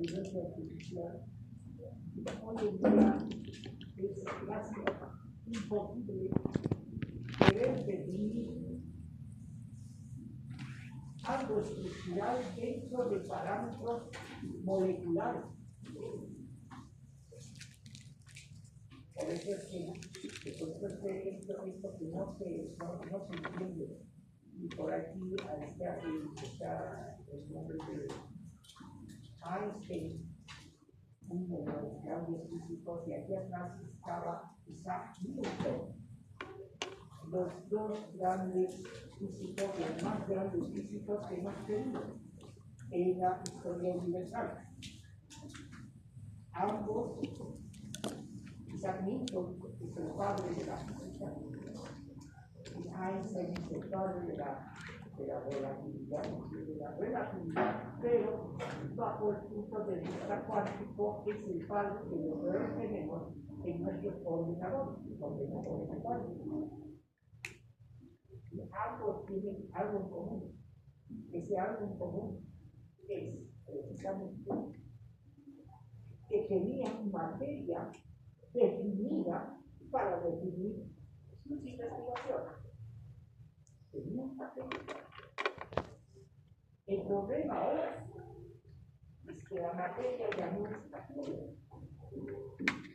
inteligencia artificial hoy en día es casi imposible querer definir algo estructural dentro de parámetros moleculares. Por eso es que esto que no se entiende. Y por aquí está el nombre de Einstein, uno de los grandes físicos, y aquí atrás estaba Isaac Newton, los dos grandes físicos, los más grandes físicos que hemos tenido en la historia universal. Ambos, Isaac Newton es el padre de la física, y Einstein es el padre de la relatividad, pero bajo el punto de vista cuántico es el padre que nosotros tenemos en nuestros ordenadores, cuánticos. Ambos tienen algo en común. Ese algo en común es precisamente que tenían materia definida para definir sus investigaciones. Tenían materia. El problema ahora es que la materia ya no es materia.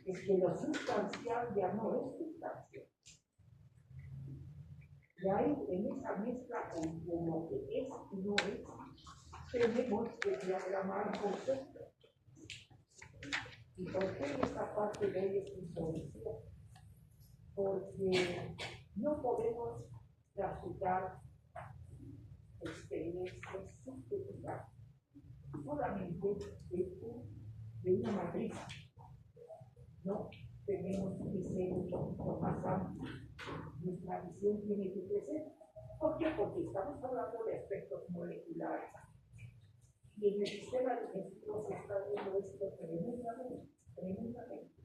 Es que lo sustancial ya no es sustancial. Y ahí, en esa mezcla entre lo que es y no es, tenemos que diagramar conceptos. ¿Y por qué esta parte de ella es introducida? Porque no podemos clasificar experiencias subjetivas solamente de una matriz. No, tenemos que ser un poquito más amplios. Nuestra visión tiene que crecer. ¿Por qué? Porque estamos hablando de aspectos moleculares. Y en el sistema digestivo se está viendo esto tremendamente.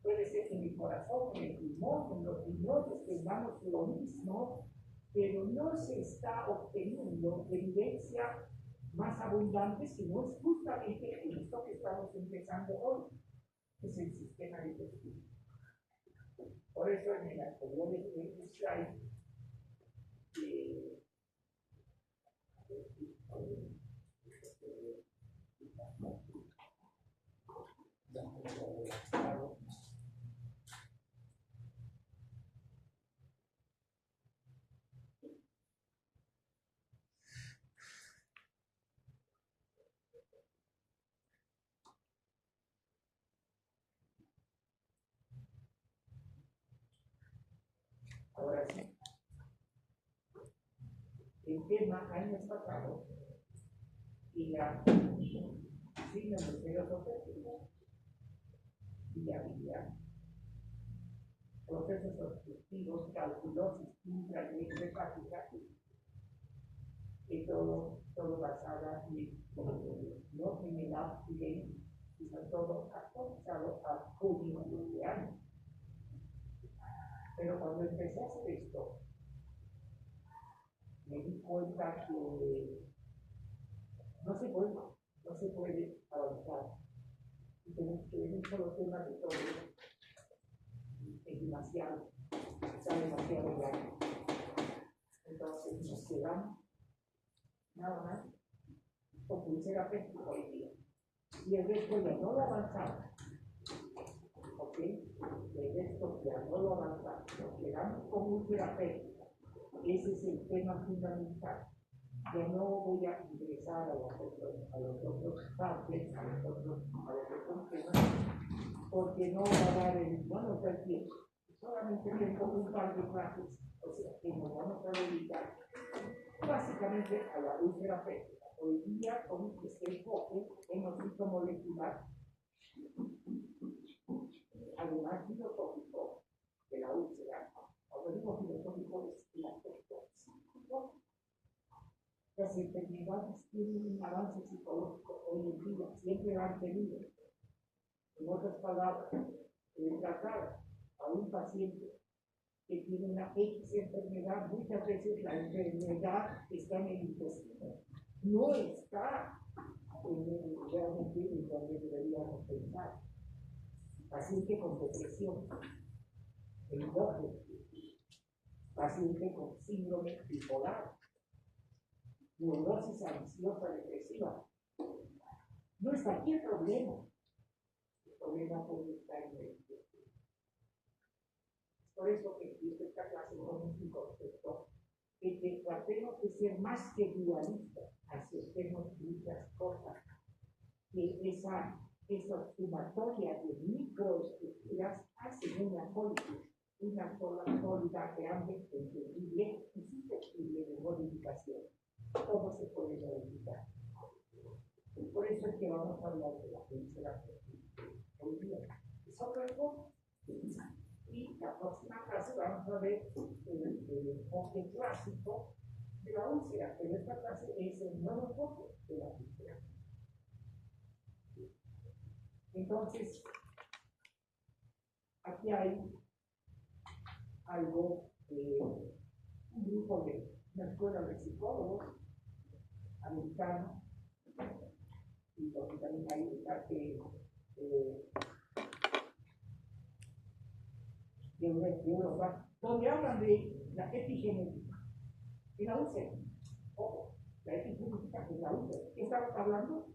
Puede ser que en el corazón, en el pulmón, en los riñones tengamos lo mismo, pero no se está obteniendo evidencia más abundante, sino es justamente en esto que estamos empezando hoy, que es el sistema digestivo. Por eso en el anterior slide ahora sí, el tema años pasados y la signos de ferotopético y había procesos obstructivos, calculosis, intrahepática, que todo basada no en el accidente, sino todo asociado a códigos de años. Pero cuando empecé a hacer esto, me di cuenta que no se puede avanzar. Y tenemos que ver un solo tema de todo. Es demasiado, está demasiado grande. Entonces nos quedamos nada más con pulsera pésima hoy día. Y el resto ya no lo avanzamos. ¿Ok? El resto ya no lo avanzamos. Nos quedamos con pulsera pésima. Ese es el tema fundamental. Ya no voy a ingresar a los otros partes, a los otros temas, porque no va a dar no nos da el tiempo. Solamente tengo un par de clases, o sea, que nos vamos a dedicar básicamente a la úlcera péptica. Hoy día, con este enfoque, hemos visto molecular, además filosófico de la úlcera. Cuando digo filosófico, es el aspecto psíquico. Las enfermedades tienen un avance psicológico hoy en día, siempre lo han tenido. En otras palabras, tratar a un paciente que tiene una X enfermedad, muchas veces la enfermedad está en el intestino, no está realmente exactamente en donde deberíamos pensar. Paciente con depresión, endógeno, paciente con síndrome bipolar, neurosis ansiosa depresiva. No está aquí el problema. El problema puede estar en el intestino. Por eso que empiezo esta clase con un concepto de que tratemos de ser más que dualistas, aceptemos muchas cosas, que esa sumatoria de microestructuras hacen una sola sólida realmente entendible y susceptible de modificación. Todo se puede modificar. Por eso es que vamos a hablar de la úlcera hoy día. Sobre todo, y la próxima clase vamos a ver el enfoque clásico de la úlcera, pero esta clase es el nuevo enfoque de la úlcera. Entonces, aquí hay algo, un grupo de una escuela de psicólogos americanos, y porque también hay parte de Europa, donde hablan de la epigenética y la úlcera. Ojo, la epigenética es la úlcera. ¿Qué estamos hablando?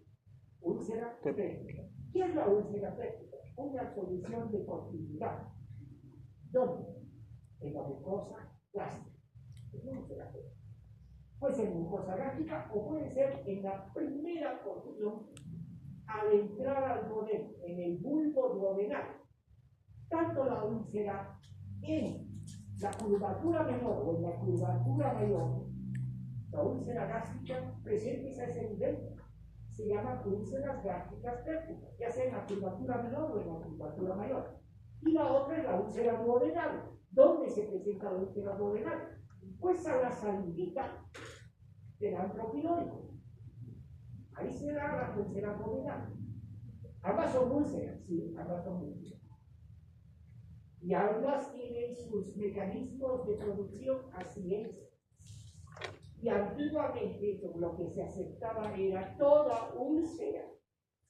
Úlcera péptica. ¿Qué es la úlcera péptica? Una solución de continuidad. ¿Dónde? En la mucosa gástrica. Es una úlcera péptica. Puede ser mucosa gástrica o puede ser en la primera porción al entrar al duodeno, en el bulbo duodenal. Tanto la úlcera en la curvatura menor o en la curvatura mayor, la úlcera gástrica presentes a ese nivel, se llama úlceras gástricas pépticas, ya sea en la curvatura menor o en la curvatura mayor. Y la otra es la úlcera duodenal. ¿Dónde se presenta la úlcera duodenal? Pues a la salivita del antropiloico. Ahí se da la úlcera duodenal. Ambas son úlceras, sí, ambas son úlceras. Y ambas tienen sus mecanismos de producción, así es. Y antiguamente lo que se aceptaba era toda úlcera.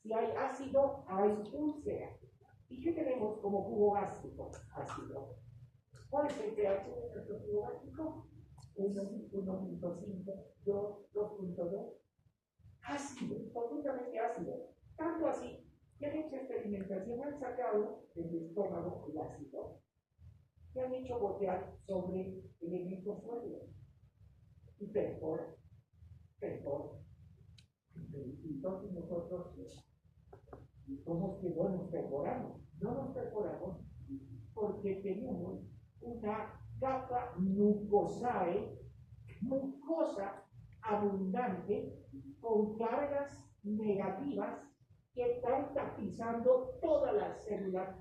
Si hay ácido, hay úlcera. ¿Y qué tenemos como jugo gástrico? Ácido. ¿Cuál es el pH de nuestro jugo gástrico? 1.5, 2.2. Ácido, absolutamente ácido. Tanto así que han hecho experimentación, han sacado del estómago el ácido y han hecho botear sobre elementos sólidos. Y perforan. Entonces nosotros, ¿cómo que no nos perforamos? No nos perforamos porque tenemos una capa mucosa abundante con cargas negativas que están tapizando todas las células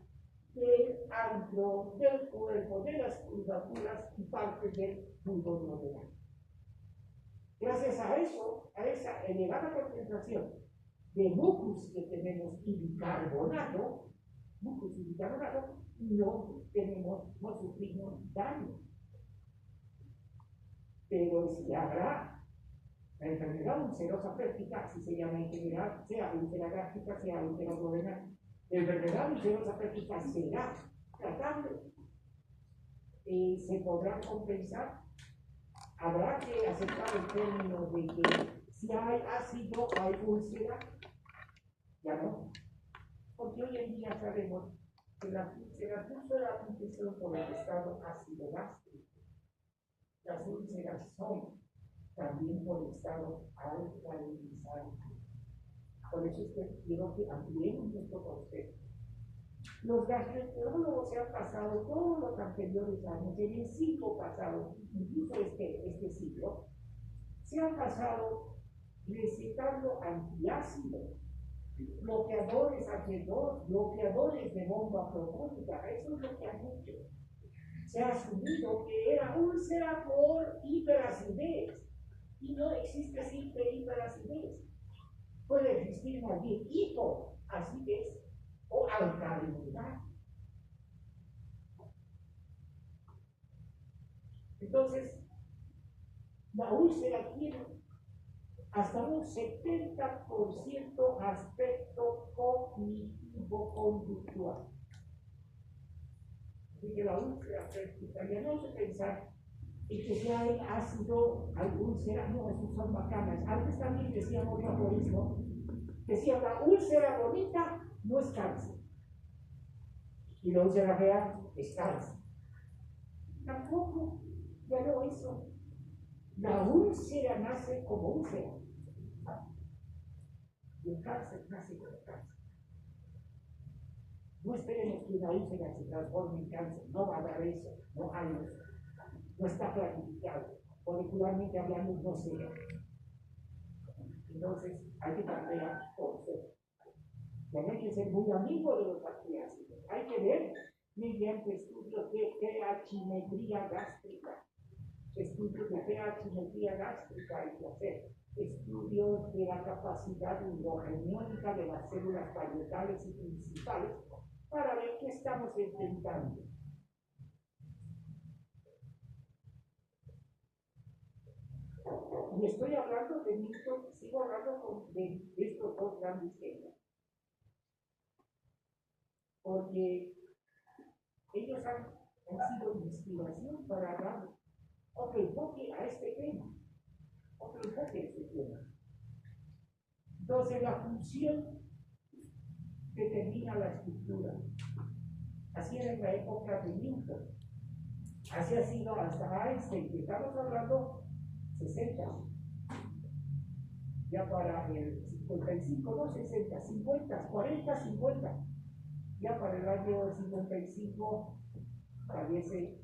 del antro, del cuerpo, de las curvaturas y partes del bulbo duodenal. Gracias a eso, a esa elevada concentración de mucus que tenemos y bicarbonato, no sufrimos daño. Pero si habrá la enfermedad ulcerosa péptica, así se llama en general, sea úlcera gástrica, sea úlcera duodenal, la enfermedad ulcerosa péptica será tratable. Se podrá compensar. Habrá que aceptar el término de que si hay ácido, hay úlcera. Ya no. Porque hoy en día sabemos que las úlceras no solamente son por el estado ácido gástrico, las úlceras son también por el estado alcalinizante. Por eso es que quiero que ampliemos nuestro concepto. Los gastroenterólogos se han pasado todos los anteriores años, en el siglo pasado, incluso este siglo, se han pasado recetando antiácidos, bloqueadores H2, bloqueadores de bomba profunda. Eso es lo que han hecho. Se ha asumido que era úlcera por hiperacidez y no existe simple hiperacidez. Puede existir más bien hipoacidez o alcalinidad. Entonces, la úlcera tiene hasta un 70% aspecto cognitivo-conductual. Así que la úlcera péptica, ya no hay que pensar en que si hay ácido, hay úlcera, no, esos son bacanas. Antes también decían otro aforismo, decía la úlcera bonita no es cáncer, y la úlcera fea es cáncer. Tampoco, ya no eso. La úlcera nace como úlcera. Y el cáncer nace como cáncer. No esperemos que una úlcera se transforme en cáncer. No va a dar eso. No hay eso. No está planificado. Molecularmente hablando, no se ve. Entonces, hay que cambiar todo. Hay que ser muy amigo de los antiácidos. Hay que ver mediante estudios de pH-metría gástrica. Estudios de pH-metría gástrica hay que hacer. Estudios de la capacidad hidrogeniónica de las células parietales y principales para ver qué estamos enfrentando. Y estoy hablando de mito, sigo hablando de estos dos grandes temas. Porque ellos han sido inspiración para dar otro enfoque a este tema. Otro enfoque a este tema. Entonces, la función determina la estructura. Así era en la época de Newton. Así ha sido hasta Einstein, que estamos hablando 60. Ya para el 55, no 60, 50, 40, 50. Ya para el año 55 fallece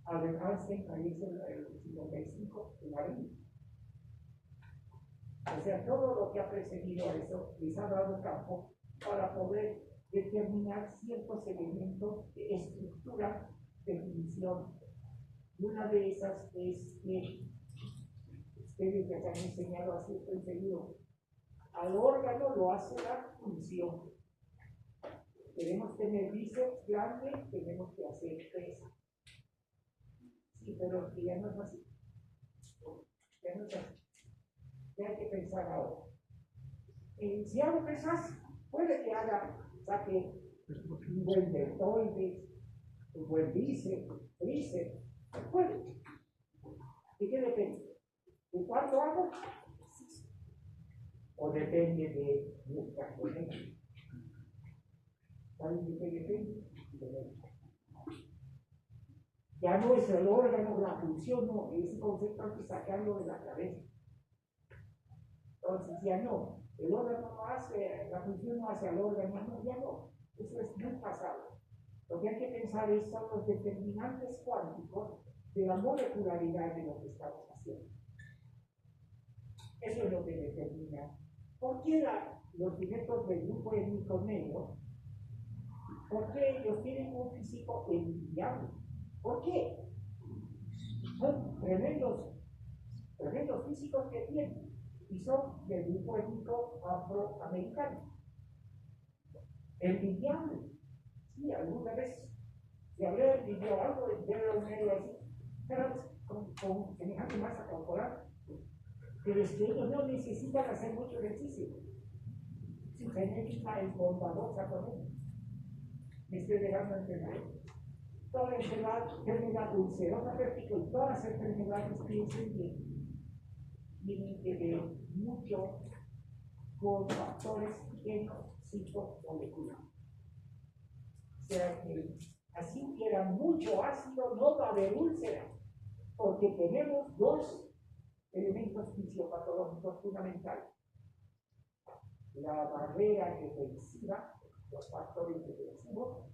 Albert Einstein, fallece el 55 en abril. O sea, todo lo que ha precedido a eso les ha dado campo para poder determinar ciertos elementos de estructura, definición. Y una de esas es que ustedes les han enseñado así, estoy seguro, al órgano lo hace la función. Queremos tener bíceps grande, tenemos que hacer pesa. Sí, pero ya no es así. Ya no es así. Ya hay que pensar ahora. Si hago pesas, puede que saque un buen deltoides, un buen bíceps, tríceps. Puede. ¿De qué depende? ¿De cuánto hago? O depende de nuestra conexión. ¿Saben de qué depende? Ya no es el órgano, la función, no, ese concepto hay que sacarlo de la cabeza. Entonces ya no, el órgano no hace, la función no hace al órgano, no, ya no, eso es muy pasado. Lo que hay que pensar es son los determinantes cuánticos de la molecularidad de lo que estamos haciendo. Eso es lo que determina. ¿Por qué los sujetos del grupo étnico negro, por qué ellos tienen un físico envidiable? ¿Por qué? Son tremendos físicos que tienen y son del grupo étnico afroamericano. Envidiable. Sí, alguna vez se habrá envidiado algo de ver a un negro así, pero con semejante masa corporal. Pero es que ellos no necesitan hacer mucho ejercicio. Su genética es bondadosa con ellos. Me estoy dejando entender. Toda enfermedad ulcerosa péptica y todas las enfermedades piensen que tienen que ver mucho con factores psicomoleculares. O sea que así hubiera mucho ácido, no va a haber úlcera, porque tenemos dos elementos fisiopatológicos fundamentales. La barrera defensiva, los factores defensivos,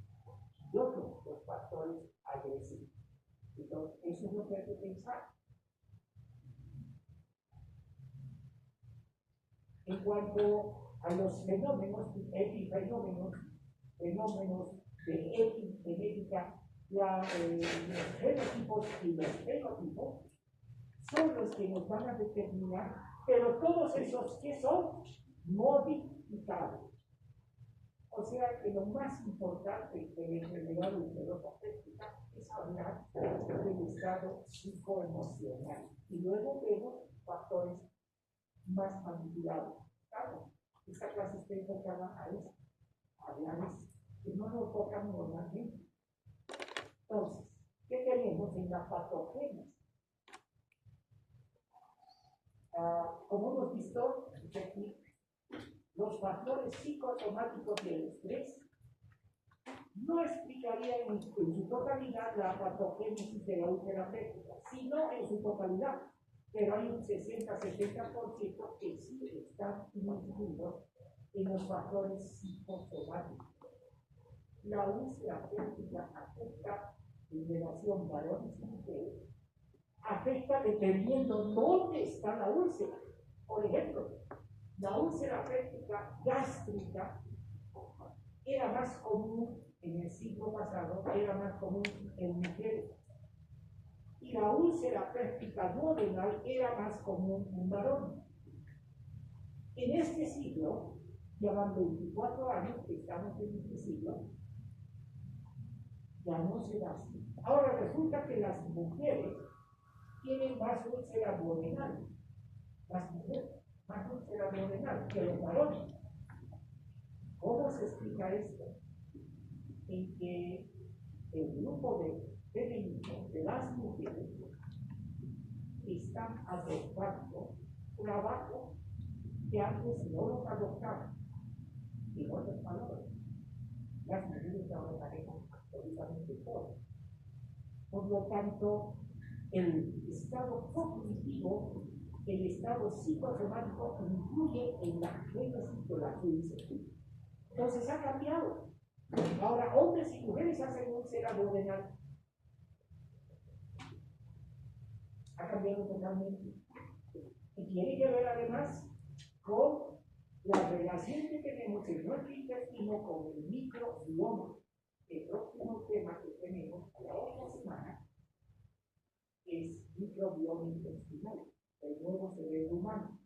y otros, los factores agresivos. Entonces, eso es lo que hay que pensar. En cuanto a los fenómenos, fenómenos de epigenética, los genotipos y los fenotipos son los que nos van a determinar, pero todos esos que son modificables. O sea que lo más importante de la enfermedad ulcerosa péptica es hablar del estado psicoemocional. Y luego vemos factores más manipulables. Claro, esta clase está enfocada a eso, a hablar que no nos tocan normalmente. Entonces, ¿qué tenemos en la patogénesis? Como hemos visto aquí, los factores psicosomáticos del estrés no explicarían en su totalidad la patogénesis de la úlcera péptica, sino en su totalidad, pero hay un 60-70% que sí están incluidos en los factores psicosomáticos. La úlcera péptica afecta en relación varones y mujeres, afecta dependiendo dónde está la úlcera. Por ejemplo, la úlcera péptica gástrica era más común en el siglo pasado, era más común en mujeres. Y la úlcera péptica duodenal era más común en varones. En este siglo, ya van 24 años que estamos en este siglo, ya no se da así. Ahora resulta que las mujeres tienen más úlcera duodenal. Las mujeres, más úlcera duodenal que los varones. ¿Cómo se explica esto? En que el grupo de femeninos de las mujeres están adoptando trabajo que antes no los adoptaban. En otras palabras, las mujeres ahora manejan absolutamente todo. Por lo tanto, el estado cognitivo, el estado psicosomático influye en la génesis de la úlcera. Entonces ha cambiado. Ahora, hombres y mujeres hacen úlcera duodenal. Ha cambiado totalmente. Y tiene que ver además con la relación que tenemos en nuestro intestino con el microbioma. El próximo tema que tenemos la otra semana es microbioma intestinal, el nuevo cerebro humano.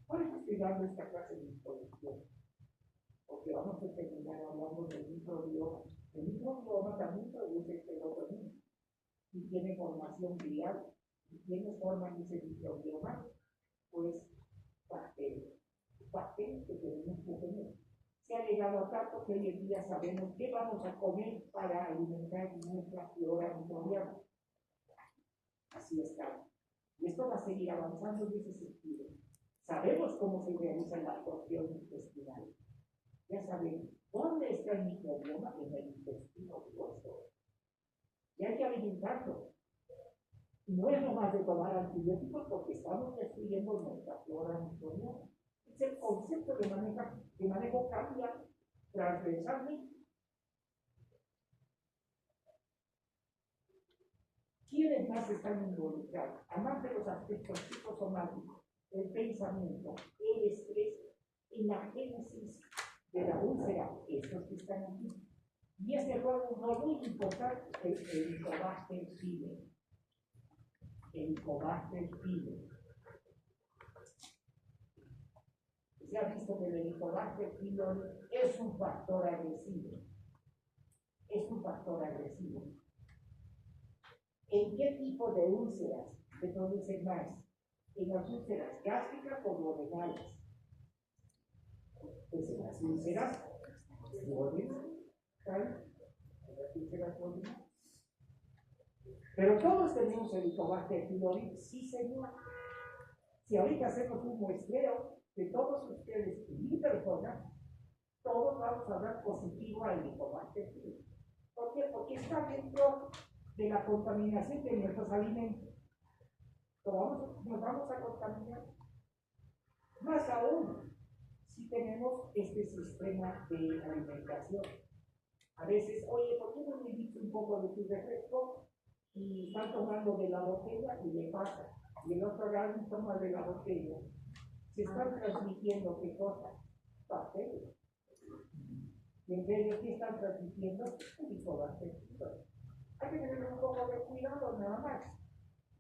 Por eso estoy dando esta clase de introducción, porque vamos a terminar hablando del microbioma. El microbioma también produce serotonina y tiene formación glial. ¿Y quiénes forman ese microbioma? Pues bacterias. Bacterias que tenemos que tener. Se ha llegado a tanto que hoy en día sabemos qué vamos a comer para alimentar nuestra flora microbiana. Así está. Y esto va a seguir avanzando en ese sentido. Sabemos cómo se realiza la absorción intestinal. Ya sabemos dónde está el microbioma en el intestino grueso. Y hay que alimentarlo. Y no es nomás de tomar antibióticos porque estamos destruyendo nuestra flora microbiana. Es el concepto que manejo cambia transversalmente. ¿Quiénes más están involucrados? Además de los aspectos psicosomáticos, el pensamiento, el estrés, y la génesis de la úlcera, estos que están aquí. Y este juega un rol muy importante, el Helicobacter pylori. Helicobacter pylori. Se ha visto que el Helicobacter pylori es un factor agresivo. Es un factor agresivo. ¿En qué tipo de úlceras se producen más? En las úlceras gástricas o duodenales. Pues en las úlceras duodenales. Pero todos tenemos el Helicobacter pylori, sí señor. Si ahorita hacemos un muestreo de todos ustedes y mi persona, todos vamos a dar positivo al Helicobacter pylori. ¿Por qué? Porque está dentro de la contaminación de nuestros alimentos. Nos vamos a contaminar. Más aún, si tenemos este sistema de alimentación. A veces, oye, ¿por qué no me invitas un poco de tu refresco? Y están tomando de la botella y le pasa. Y el otro lado toma de la botella. Se están transmitiendo qué cosas, bacterias. Y en vez de qué están transmitiendo, Helicobacter pylori. Hay que tener un poco de cuidado nada más.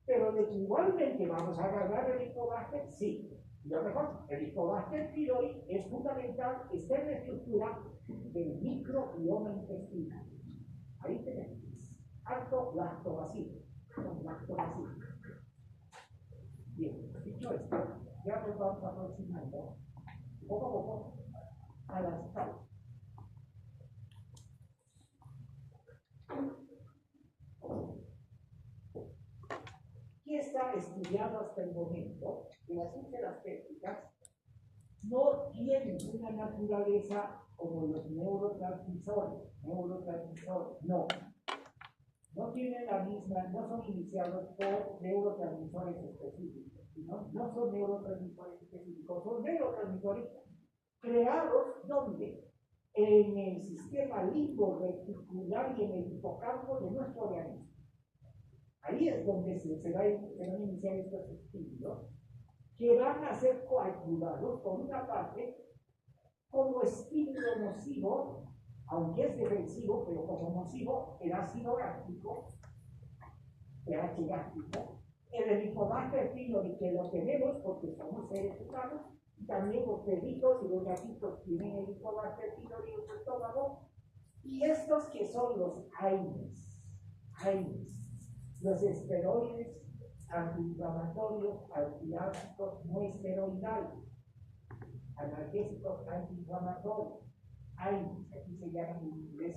Pero de que igualmente vamos a agarrar el Helicobacter, sí. Y lo mejor, el Helicobacter pylori es fundamental, está en la estructura del microbioma intestinal. Ahí tenemos alto lactobacilo. Bien, dicho esto, ya nos vamos aproximando poco a poco las causas. ¿Qué está estudiado hasta el momento? Que las úlceras pépticas no tienen una naturaleza como los neurotransmisores, no. No tienen la misma, no son iniciados por neurotransmisores específicos, no son neurotransmisores específicos, son neurotransmisores creados ¿dónde? En el sistema limbo reticular y en el hipocampo de nuestro organismo. Ahí es donde se van a iniciar estos estímulos que van a ser coagulados, por una parte, como estímulo nocivo, aunque es defensivo, pero como nocivo, el ácido gástrico, pH gástrico, el Helicobacter pylori, que lo tenemos porque somos seres humanos, y también los perritos y los gatitos tienen el Helicobacter pylori en su estómago, y estos que son los AINES, los esteroides antiinflamatorios, antiácidos no esteroidales, analgésicos antiinflamatorios, AINES, aquí se llaman en inglés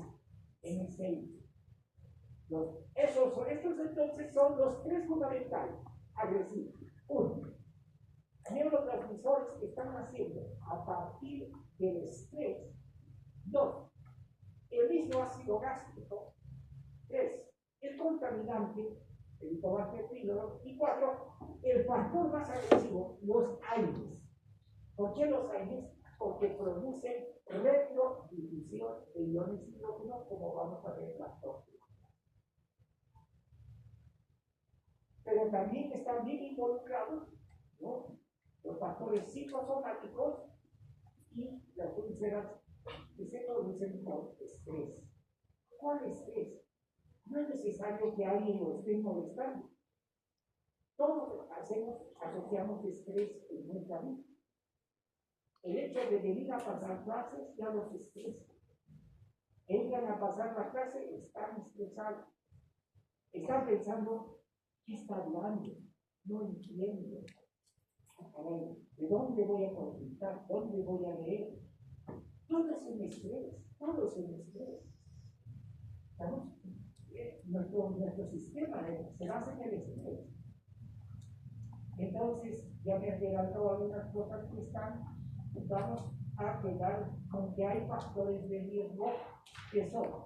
NSAIDs. Estos entonces son los tres fundamentales agresivos. Uno, neurotransmisores que están haciendo a partir del estrés. Dos, el mismo ácido gástrico. Tres, el contaminante, el Helicobacter pylori. Y cuatro, el factor más agresivo, los AINES. ¿Por qué los AINES? Porque producen retrodifusión de iones hidrógeno, como vamos a ver la próxima. Pero también están bien involucrados, ¿no?, los factores psicosomáticos y las úlceras que se producen por estrés. ¿Cuál estrés? No es necesario que alguien lo esté molestando. Todos asociamos estrés en nuestra vida. El hecho de venir a pasar clases ya los estresa. Entran a pasar la clase, están estresados. Están pensando, ¿qué está hablando? No entiendo. ¿De dónde voy a consultar? ¿Dónde voy a leer? Todo es un estrés, todo es un estrés. ¿Estamos? Nuestro sistema se basa en el estrés. Entonces, ya me adelantó algunas cosas que están, vamos a quedar con que hay factores de riesgo que son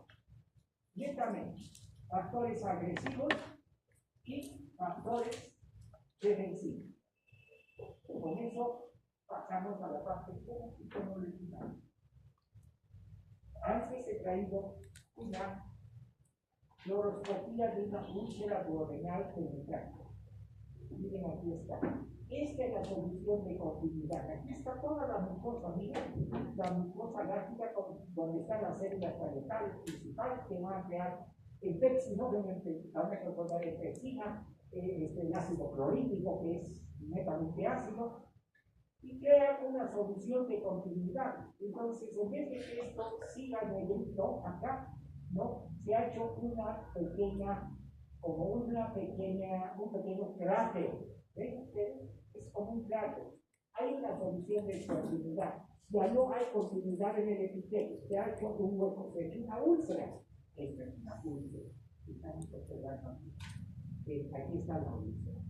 netamente factores agresivos y factores defensivos. Con eso pasamos a la parte molecular. Antes he traído una fluoroscopía de una úlcera duodenal penetrante. Miren, aquí está. Esta es la solución de continuidad. Aquí está toda la mucosa, miren, la mucosa gástrica donde están las células parietales principales que van a crear el pepsinógeno, van a recordar el pepsina, el ácido clorhídrico, que es netamente ácido, y crean una solución de continuidad. Entonces, en vez de que esto siga en el acá, ¿no?, se ha hecho una pequeña, un pequeño cráter. ¿Ven? Es como un cráter. Hay una solución de continuidad. Ya no hay continuidad en el epitelio. Se ha hecho un hueco, se ha hecho una úlcera. Esta es una úlcera. Estamos observando aquí. Aquí está la úlcera.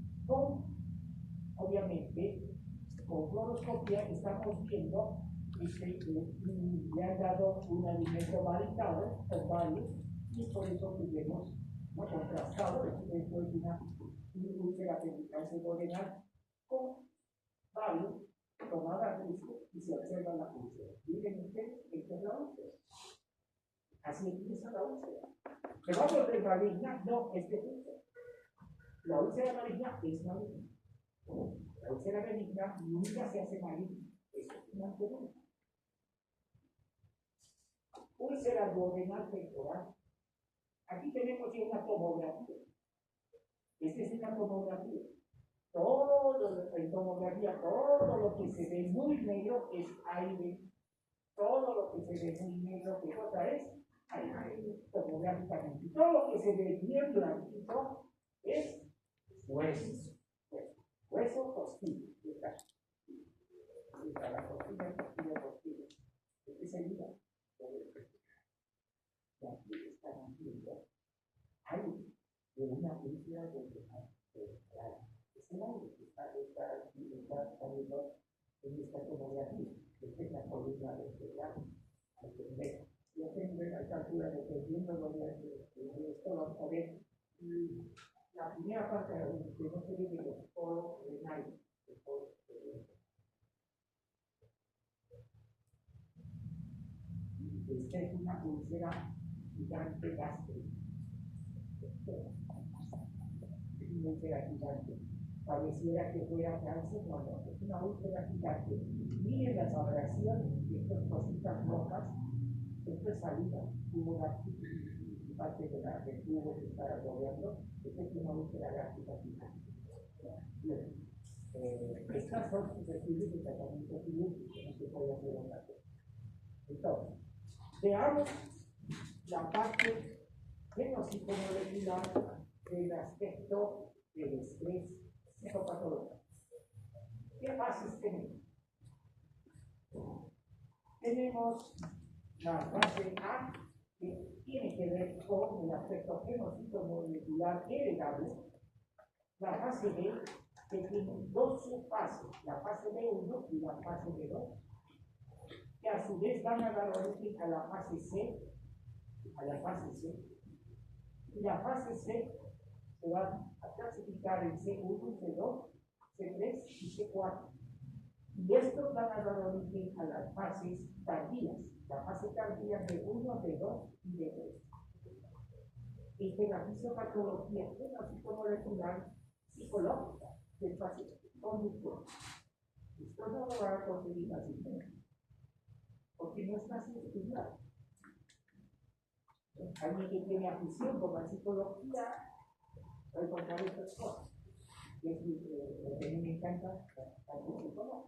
Obviamente, con fluoroscopía estamos viendo le han dado un alimento validado con varios, y por eso tuvimos contrastado después de una úlcera penital duodenal con varios tomadas risco y se observa la úlcera. Miren ustedes, esta es la úlcera. Así empieza la úlcera. ¿Se va a volver maligna? No, es úlcera. La úlcera maligna es maligna. La úlcera benigna nunca se hace maligna. Eso es una común. Úlcera duodenal temporal. Aquí tenemos ya una tomografía. Esta es una tomografía. En tomografía, todo lo que se ve muy negro es aire. Todo lo que se ve muy negro, ¿qué cosa es? Aire, tomográficamente. Todo lo que se ve bien blanquito es hueso. Hueso costilla. Está la costilla. enseguida. Y aquí están viendo. Hay una película de claro, es el aire que está saliendo en esta como de aquí, que es la columna vertebral. Hay que ver. Yo tengo la altura dependiendo de esto, vamos a ver la primera parte que no se ve de los poros de aire. Esta es una pulsera gigante gástrica. Una úlcera gigante. Pareciera que fuera cáncer, no, es una úlcera gigante. Miren las aberraciones de estas cositas rojas. Esto es salida, tuvo una parte del tubo que está rodeando. Esta es una úlcera gástrica gigante. Estas son requisitos de tratamiento quirúrgico, no se puede hacer otra cosa. Entonces, veamos la parte genocicomolecular del aspecto del estrés psicopatológico. ¿Qué fases tenemos? Tenemos la fase A, que tiene que ver con el aspecto genocicomolecular heredable. La fase B, que tiene dos subfases, la fase B1 y la fase B2, que a su vez van a dar origen a la fase C, y la fase C se va a clasificar en C1, C2, C3 y C4. Y estos van a dar origen a las fases tardías, la fase tardía de 1, de 2 y de 3. Y que la fisiopatología genocicomolecular psicológica del paciente conductor. Esto no lo va a conseguir fácilmente, porque no es fácil estudiar. Alguien que tiene afición por la psicología va a encontrar estas cosas. Y es lo que a mí me encanta la psicología.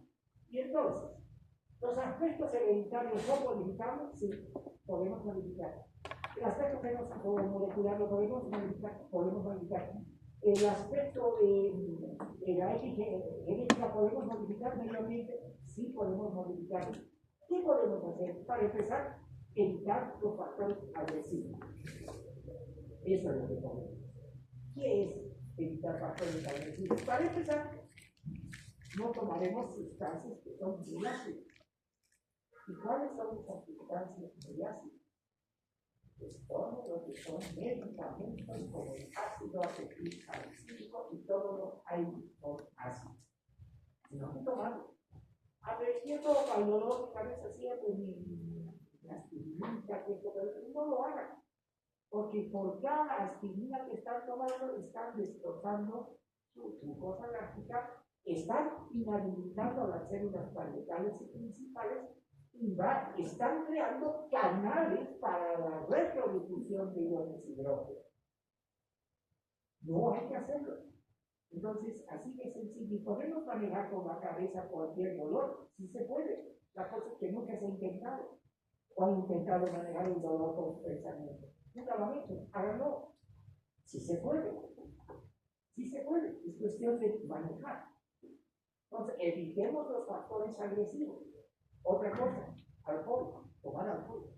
Y entonces, los aspectos hereditarios son modificables, sí, podemos modificar. El aspecto molecular lo podemos modificar, El aspecto de la genética podemos modificar, medio ambiente, sí podemos modificar. ¿Qué podemos hacer? Para empezar, evitar los factores agresivos. Eso es lo que podemos. ¿Qué es evitar factores agresivos? Para empezar, no tomaremos sustancias que son muy ácidas. ¿Y cuáles son esas sustancias muy ácidas? Pues todo lo que son medicamentos como el ácido acetilsalicílico y todos los ácidos. Si no se toman, apreciando al dolor de cabeza siempre mi aspirina, pero no lo hagan. Porque por cada aspirina que están tomando, están destrozando su glucosa gástrica, están inhabilitando las células parietales y principales y están creando canales para la reproducción de iones hidrógeno. No hay que hacerlo. Entonces, así de sencillo. ¿Podemos manejar con la cabeza cualquier dolor? Sí se puede. La cosa es que nunca se ha intentado. O han intentado manejar el dolor con pensamiento. Nunca lo han hecho. Háganlo. Sí se puede. Sí se puede. Es cuestión de manejar. Entonces, evitemos los factores agresivos. Otra cosa, alcohol, tomar alcohol.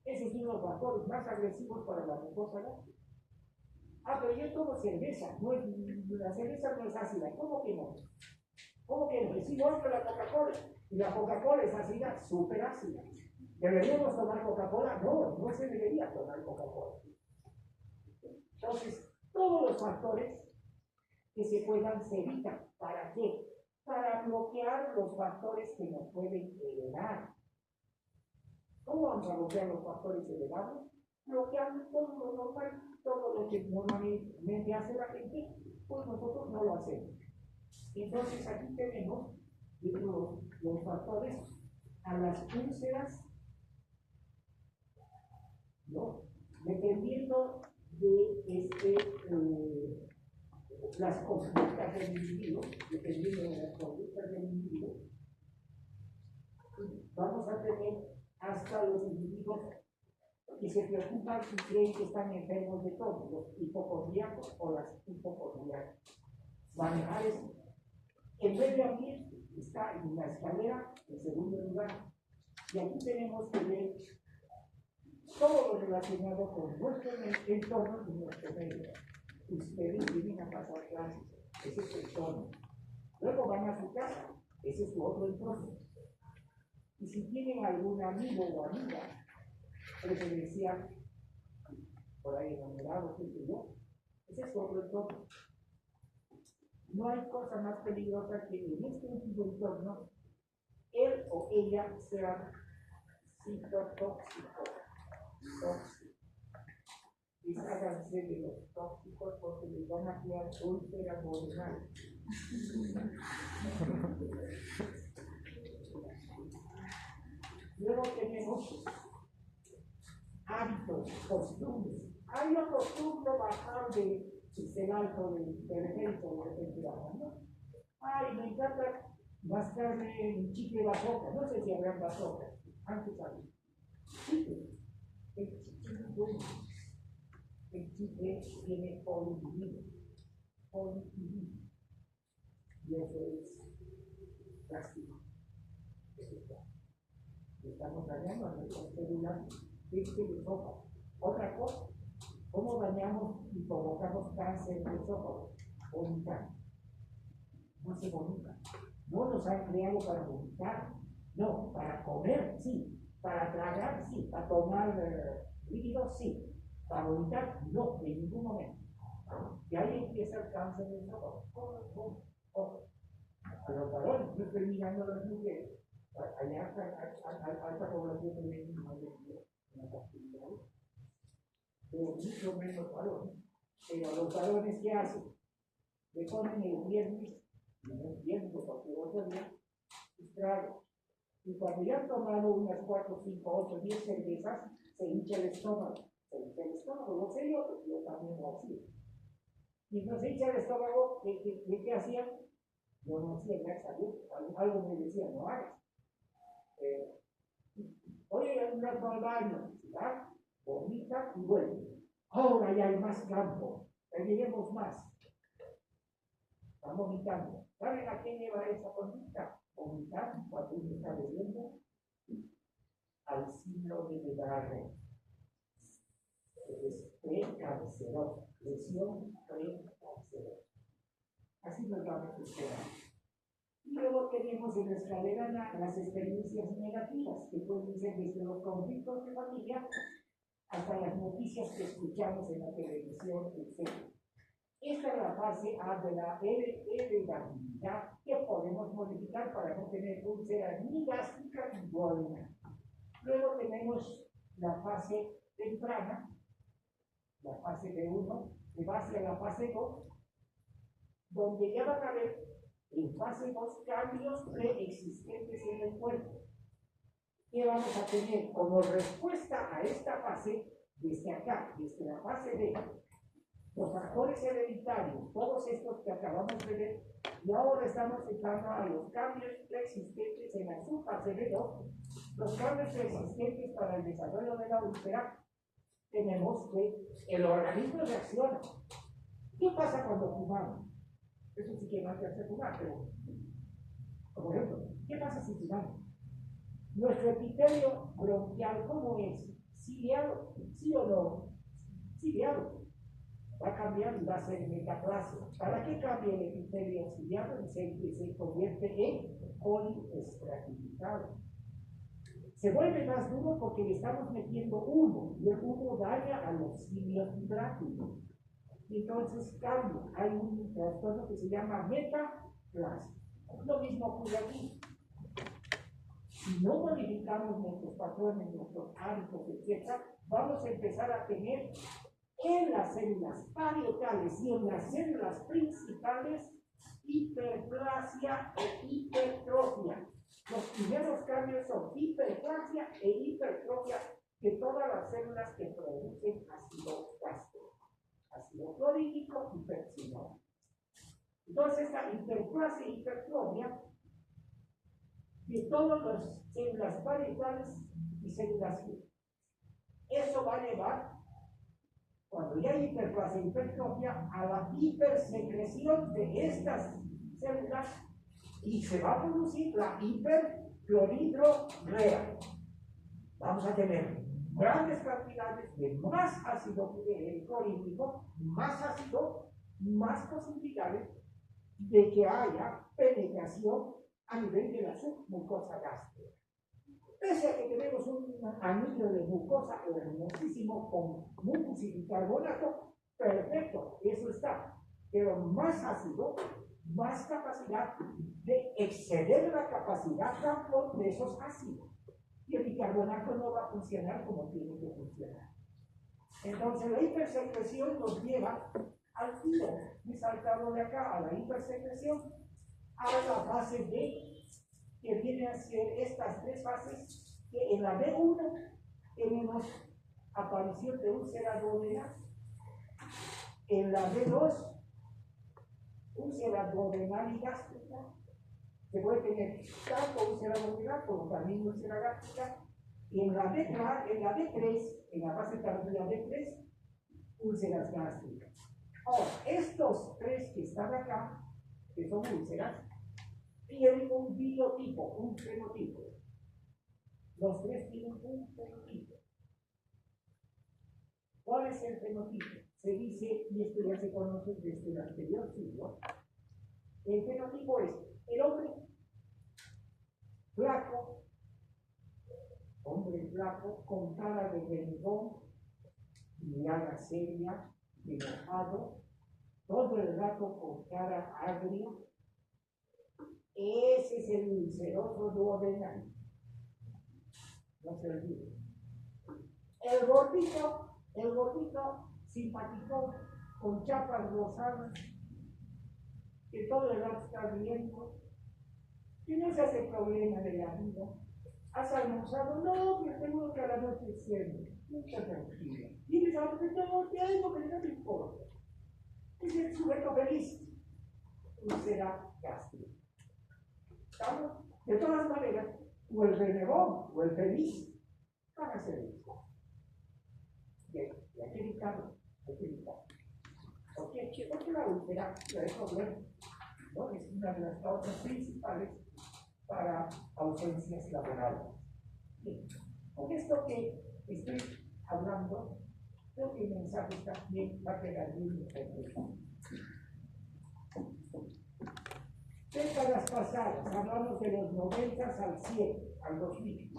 Esos son los factores más agresivos para la mucosa gástrica. Pero yo tomo cerveza. No es, la cerveza no es ácida. ¿Cómo que no? ¿Cómo que no? Es igual que la Coca-Cola. Y la Coca-Cola es ácida, súper ácida. ¿Deberíamos tomar Coca-Cola? No, no se debería tomar Coca-Cola. Entonces, todos los factores que se puedan se evitan. ¿Para qué? Para bloquear los factores que nos pueden heredar. ¿Cómo vamos a bloquear los factores heredables? Bloqueando todo lo normal, todo lo que normalmente hace la gente, pues nosotros no lo hacemos. Entonces aquí tenemos los factores a las úlceras, ¿no? Dependiendo de las conductas del individuo, vamos a tener hasta los individuos que se preocupan y creen que están enfermos de todo, los hipocondríacos o las hipocondríacas. Manejar eso. El medio ambiente está en la escalera en segundo lugar. Y aquí tenemos que ver todo lo relacionado con nuestro entorno y nuestro medio. Ustedes vienen a pasar clases, ese es su entorno. Luego van a su casa, ese es su otro entorno. Y si tienen algún amigo o amiga preferencial, por ahí enamorado, qué sé yo, ese es su otro entorno. No hay cosa más peligrosa que en este último entorno él o ella sea citotóxico. Desháganse de los tóxicos porque les van a crear úlceras hormonales. Luego tenemos hábitos, costumbres. Hay una costumbre bajar del alto del ejército de temporada, ¿no? Ay, me encanta mascarme un chicle bazooka. No sé si habrán bazooka. Antes había. Chicle. El chicle es bueno. El chicle tiene polivinilo. Polivinilo. Y eso es plástico. Estamos dañando a nuestras células de esófago. Otra cosa, ¿cómo dañamos y provocamos cáncer de esófago? Vomitando. No se vomita. No nos han creado para vomitar. No, para comer, sí. Para tragar, sí. Para tomar líquidos, sí. Para vomitar, no, en ningún momento. Y ahí empieza el cáncer de esófago. Pero varón, yo estoy mirando a las mujeres. Allá alta población de México, una posibilidad. Pero mucho menos varones. Pero los varones, ¿qué hacen? Le ponen el viernes, no es viernes o cualquier otro día, sus tragos. Y cuando ya han tomado unas 4, 5, 8, 10 cervezas, se hincha el estómago. Se hincha el estómago, no sé yo, porque yo también lo hacía. Y no se hincha el estómago, ¿de qué hacían? Yo no hacía, gracias a Dios. Algo me decía, no hagas. Oye, un rato al baño, ¿verdad? Vomita y vuelve. Ahora ya hay más campo, pediremos más. Están vomitando. ¿Saben a qué lleva esa conducta? Vomitar cuando uno está bebiendo al síndrome de Barrett. Es precanceroso, lesión precancerosa. Así nos vamos a esperar. Y luego tenemos en nuestra escalera las experiencias negativas, que pueden ser desde los conflictos de familia hasta las noticias que escuchamos en la televisión, etc. Esta es la fase A de la heredabilidad que podemos modificar para no tener úlceras ni gástricas ni duodenas. Luego tenemos la fase temprana, la fase B1, que va hacia la fase 2, donde ya van a ver en fase 2 cambios preexistentes en el cuerpo. ¿Qué vamos a tener como respuesta a esta fase? Desde acá, desde la fase B, los factores hereditarios, todos estos que acabamos de ver, y ahora estamos entrando a los cambios preexistentes en la subfase B2, los cambios preexistentes para el desarrollo de la úlcera. Tenemos que el organismo reacciona. ¿Qué pasa cuando fumamos? Eso sí que no hay que hacer fumar, pero, por ejemplo, ¿qué pasa si fumamos? Nuestro epitelio bronquial, ¿cómo es? ¿Ciliado? ¿Sí o no? Ciliado. Va a cambiar y va a ser metaplasia. ¿Para qué cambia el epitelio ciliado? Y se convierte en poliestratificado. Se vuelve más duro porque le estamos metiendo humo, y el humo daña a los cilios hidráticos. Entonces cambia. Hay un trastorno que se llama metaplasia. Lo mismo ocurre aquí. Si no modificamos nuestros patrones, nuestros hábitos, etc., vamos a empezar a tener en las células parietales y en las células principales hiperplasia e hipertrofia. Los primeros cambios son hiperplasia e hipertrofia de todas las células que producen ácido gástrico, ácido clorhídrico y pepsinol. Entonces, esta hiperplasia e hipertrofia de todas las células parietales y células G. Eso va a llevar, cuando ya hay hiperplasia e hipertrofia, a la hipersecreción de estas células y se va a producir la hiperclorhidrorea. vamos a tener grandes cantidades de más ácido clorhídrico, más ácido, más posibilidades de que haya penetración a nivel de la submucosa gástrica. Pese a que tenemos un anillo de mucosa hermosísimo con mucus y bicarbonato, perfecto, eso está. Pero más ácido, más capacidad de exceder la capacidad campo de esos ácidos. Y el bicarbonato no va a funcionar como tiene que funcionar. Entonces la hipersecreción nos lleva al tiro, me he saltado de acá a la hipersecreción, a la fase D, que viene a ser estas tres fases, que en la B1 tenemos aparición de úlcera duodenal, en la B2 úlcera duodenal y gástrica, se puede tener tanto úlcera duodenal como también úlcera gástrica, y en la B3, en la fase tardía B3, úlceras gástricas. Ahora, estos tres que están acá, que son úlceras, tienen un biotipo, un fenotipo. Los tres tienen un fenotipo. ¿Cuál es el fenotipo? Se dice, y esto ya se conoce desde el anterior siglo, el fenotipo es el hombre flaco, con cara de renegón, mirada seria, enojado, todo el rato con cara agria. Ese es el ulceroso duodenal. No se olvide. El gordito simpático, con chapas rosadas, que todo el rato está riendo, que no se hace problema de la vida. ¿Has almorzado? No, pero tengo que a la noche siempre. Mucha tranquila. ¿Tienes algo que no tengo, pero no me importa? Es el sujeto feliz. Úlcera gástrica. ¿Estamos? De todas maneras, o el renegón o el feliz van a ser eso. Bien, y hay que evitarlo. ¿Por qué? Porque la úlcera es problema, ¿no? Es una de las causas principales para ausencias laborales. Bien, con esto que estoy hablando, creo que el mensaje también va a quedar bien interpretado. Décadas pasadas, hablamos de los 90 al 100, al 2000.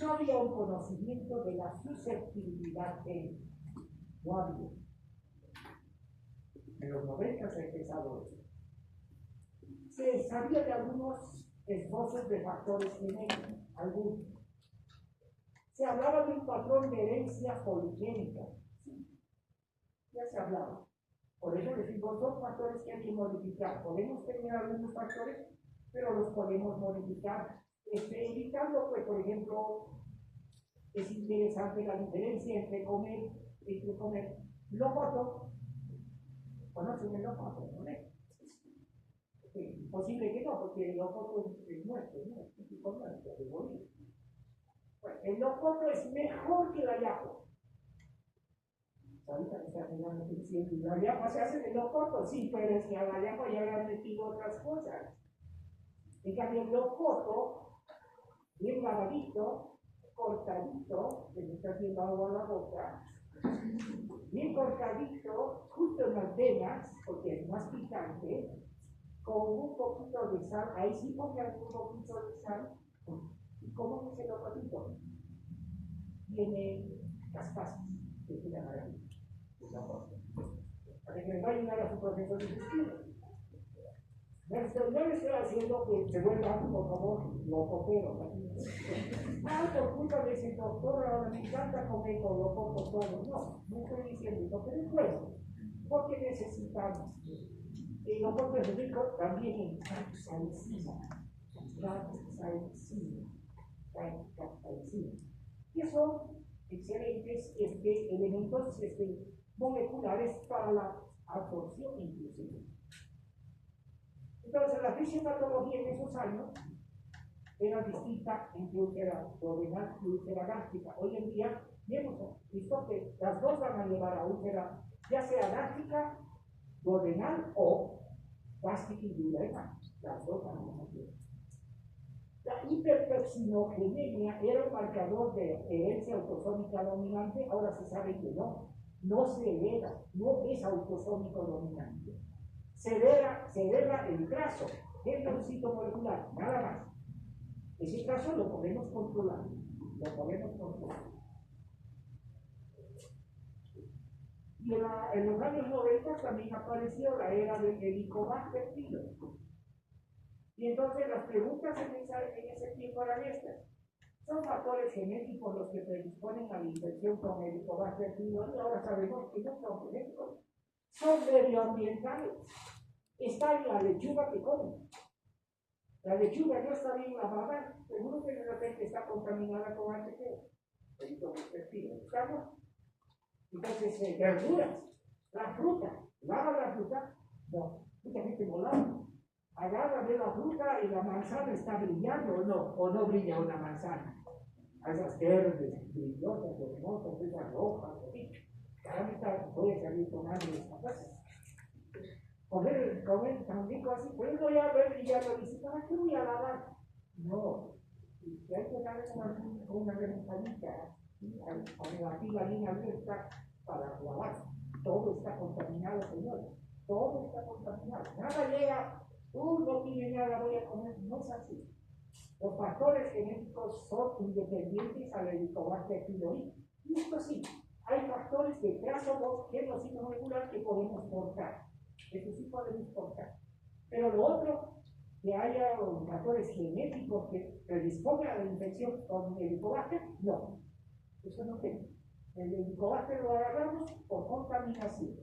No había un conocimiento de la susceptibilidad de no había. En los 90 se ha empezado eso. Se sabía de algunos esbozos de factores genéticos, algunos. Se hablaba de un patrón de herencia poligénica. Sí, ya se hablaba. Por eso decimos, son factores que hay que modificar. Podemos tener algunos factores, pero los podemos modificar. Evitando, pues, por ejemplo, es interesante la diferencia entre comer locoto. ¿Conocen el locoto? ¿No es? Posible que no, porque el locoto es nuestro, ¿no? Es tipo nuestro, de Bolivia. Bueno, el locoto es mejor que la yapo. Ahorita me está mirando diciendo, la yapa se hace de locoto, sí, pero es que a la yapa ya le han metido otras cosas. En cambio, el locoto, bien lavadito, cortadito, que me está haciendo agua a la boca, bien cortadito, justo en las venas, porque es más picante, con un poquito de sal, ahí sí pongan un poquito de sal, y como es el locotito, tiene caspazos, que es una maravilla. Para que me va a ayudar a su proceso digestivo. No le estoy haciendo que se vuelvan, por favor, locoteros. Por culpa de ese doctor, ahora me encanta comer con locotos todos. No estoy diciendo eso, pero es bueno, porque necesitamos. El locoto es rico también en capsaicina. Y son excelentes elementos moleculares para la absorción inclusive. Entonces la fisiopatología en esos años era distinta entre úlcera duodenal y úlcera gástrica. Hoy en día hemos visto que las dos van a llevar a úlcera, ya sea gástrica, duodenal o gástrica y duodenal. Las dos van a llevar. La hiperpexinogenemia era un marcador de herencia autosómica dominante, ahora se sabe que no se hereda, no es autosómico dominante. Se hereda el trazo, el genocito molecular, nada más. Ese trazo lo podemos controlar, Y en los años 90 también apareció la era del Helicobacter pylori. Y entonces las preguntas en ese tiempo eran estas. ¿Son factores genéticos los que predisponen a la infección con Helicobacter pylori? Ahora sabemos que no son genéticos. Son medioambientales. Está en la lechuga que comen. La lechuga no está bien lavada, seguro que de repente está contaminada con HCl. Helicobacter pylori. ¿Estamos? Entonces, verduras, la fruta, lava la fruta, no, mucha gente no lava. Agarra de la fruta y la manzana está brillando o no brilla una manzana. Esas verdes, brillosas, hermosas, esas rojas, así. Caramba, voy a salir con hambre de esta casa. Comer tan rico así, pues voy a ver brillando, dice, ¿para qué voy a lavar? No, y hay que darle una remontadita. A la pila bien abierta para lavar. Todo está contaminado, señores. Todo está contaminado. Nada llega, no tiene nada, voy a comer. No es así. Los factores genéticos son independientes al Helicobacter pylori. Y esto sí, hay factores de trazo genocidio molecular que podemos portar. Eso sí podemos portar. Pero lo otro, que haya factores genéticos que predispongan a la infección con Helicobacter, no. Eso no tengo. El Helicobacter lo agarramos por contaminación.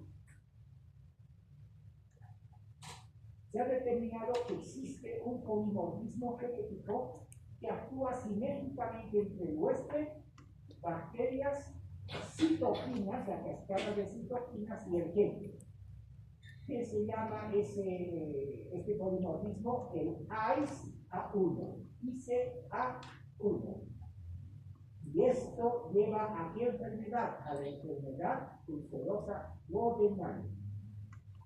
Se ha determinado que existe un polimorfismo genético que actúa sinérgicamente entre el huésped, bacterias, citoquinas, la cascada de citoquinas y el gen. Que se llama este polimorfismo el ICE-A1. ICE-A1. Y esto lleva a qué enfermedad? A la enfermedad ulcerosa duodenal.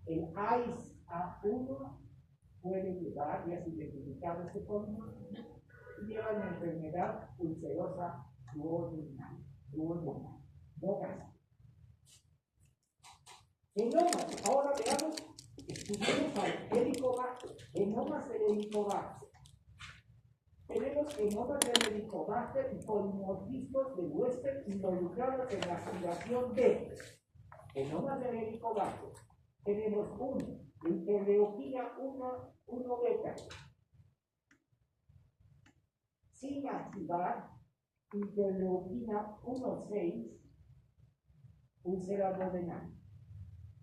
El ICE-A1 puede llevar, ya se identificado este polímorfismo, y lleva a la enfermedad ulcerosa duodenal. No gástrica. Genomas, ahora veamos, estudiemos al Helicobacter, genomas del Helicobacter. Tenemos genomas del Helicobacter y polimorfismos del huésped involucrados en la activación de genomas del Helicobacter. Tenemos uno, interleuquina 1 beta, sin activar interleuquina 1,6, úlcera duodenal.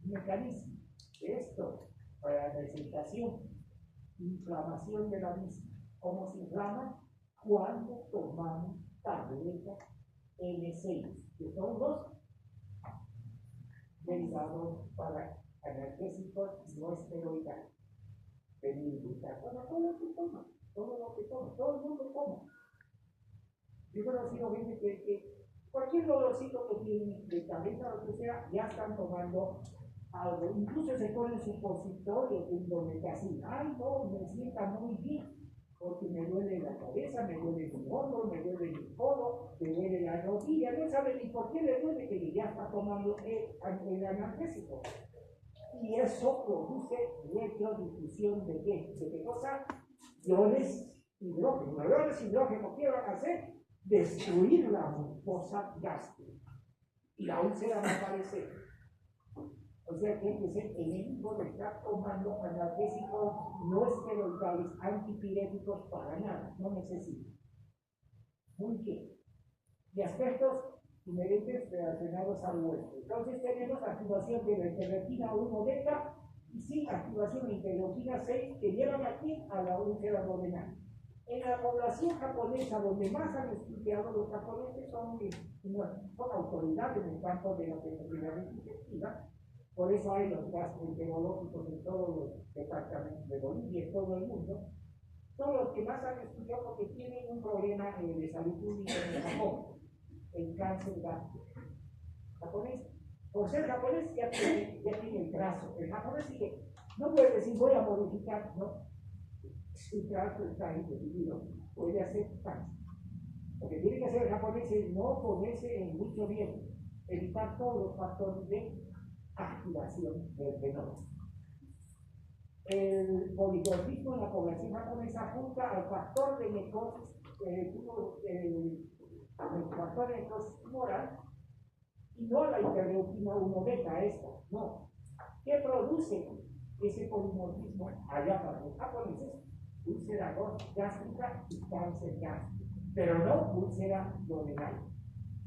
Mecanismo de esto para la presentación, inflamación de la misma. ¿Cómo se inflama? Cuando tomamos tabletas N6, que son los derivados para analgésicos no esteroidales. Fenilbutazona, todo lo que toma, todo el mundo toma. Yo he conocido gente que cualquier dolorcito que tiene de cabeza o lo que sea, ya están tomando algo. Incluso se ponen supositorios de indometacina. Ay, no, me sienta muy bien, porque me duele la cabeza, me duele mi hombro, me duele mi codo, me duele la rodilla. No sabe ni por qué le duele, que ya está tomando el analgésico. Y eso produce retrodifusión de qué? ¿De qué cosa? Iones hidrógeno. Los iones hidrógeno, ¿qué van a hacer? Destruir la mucosa gástrica. Y la úlcera va a aparecer. O sea que el enemigo le está tomando analgésicos no esteroidales, antipiréticos para nada, no necesita. Muy bien. Y aspectos inherentes relacionados al huésped. Entonces tenemos activación de la interleuquina 1 beta y sin activación de interleuquina 6 que llevan aquí a la úlcera duodenal. En la población japonesa, donde más han estudiado, los japoneses son autoridades en el campo de la enfermedad digestiva. Por eso hay los gastroenterológicos en todos los departamentos de Bolivia, en todo el mundo. Son los que más han estudiado porque tienen un problema de salud pública en Japón, el cáncer gástrico. Japonés, por ser japonés ya tiene el trazo. El japonés dice, no puede decir voy a modificar, no. Su trazo está ahí definido. puede hacer cáncer. Lo que tiene que hacer el japonés es no ponerse en mucho riesgo, evitar todos los factores de activación del fenómeno. El polimorfismo en la población japonesa apunta al factor de necrosis, el factor de necrosis tumoral, y no a la interleuquina 1 beta, esta, no. ¿Qué produce ese polimorfismo allá para los japoneses? Úlcera gástrica y cáncer gástrico, pero no úlcera duodenal.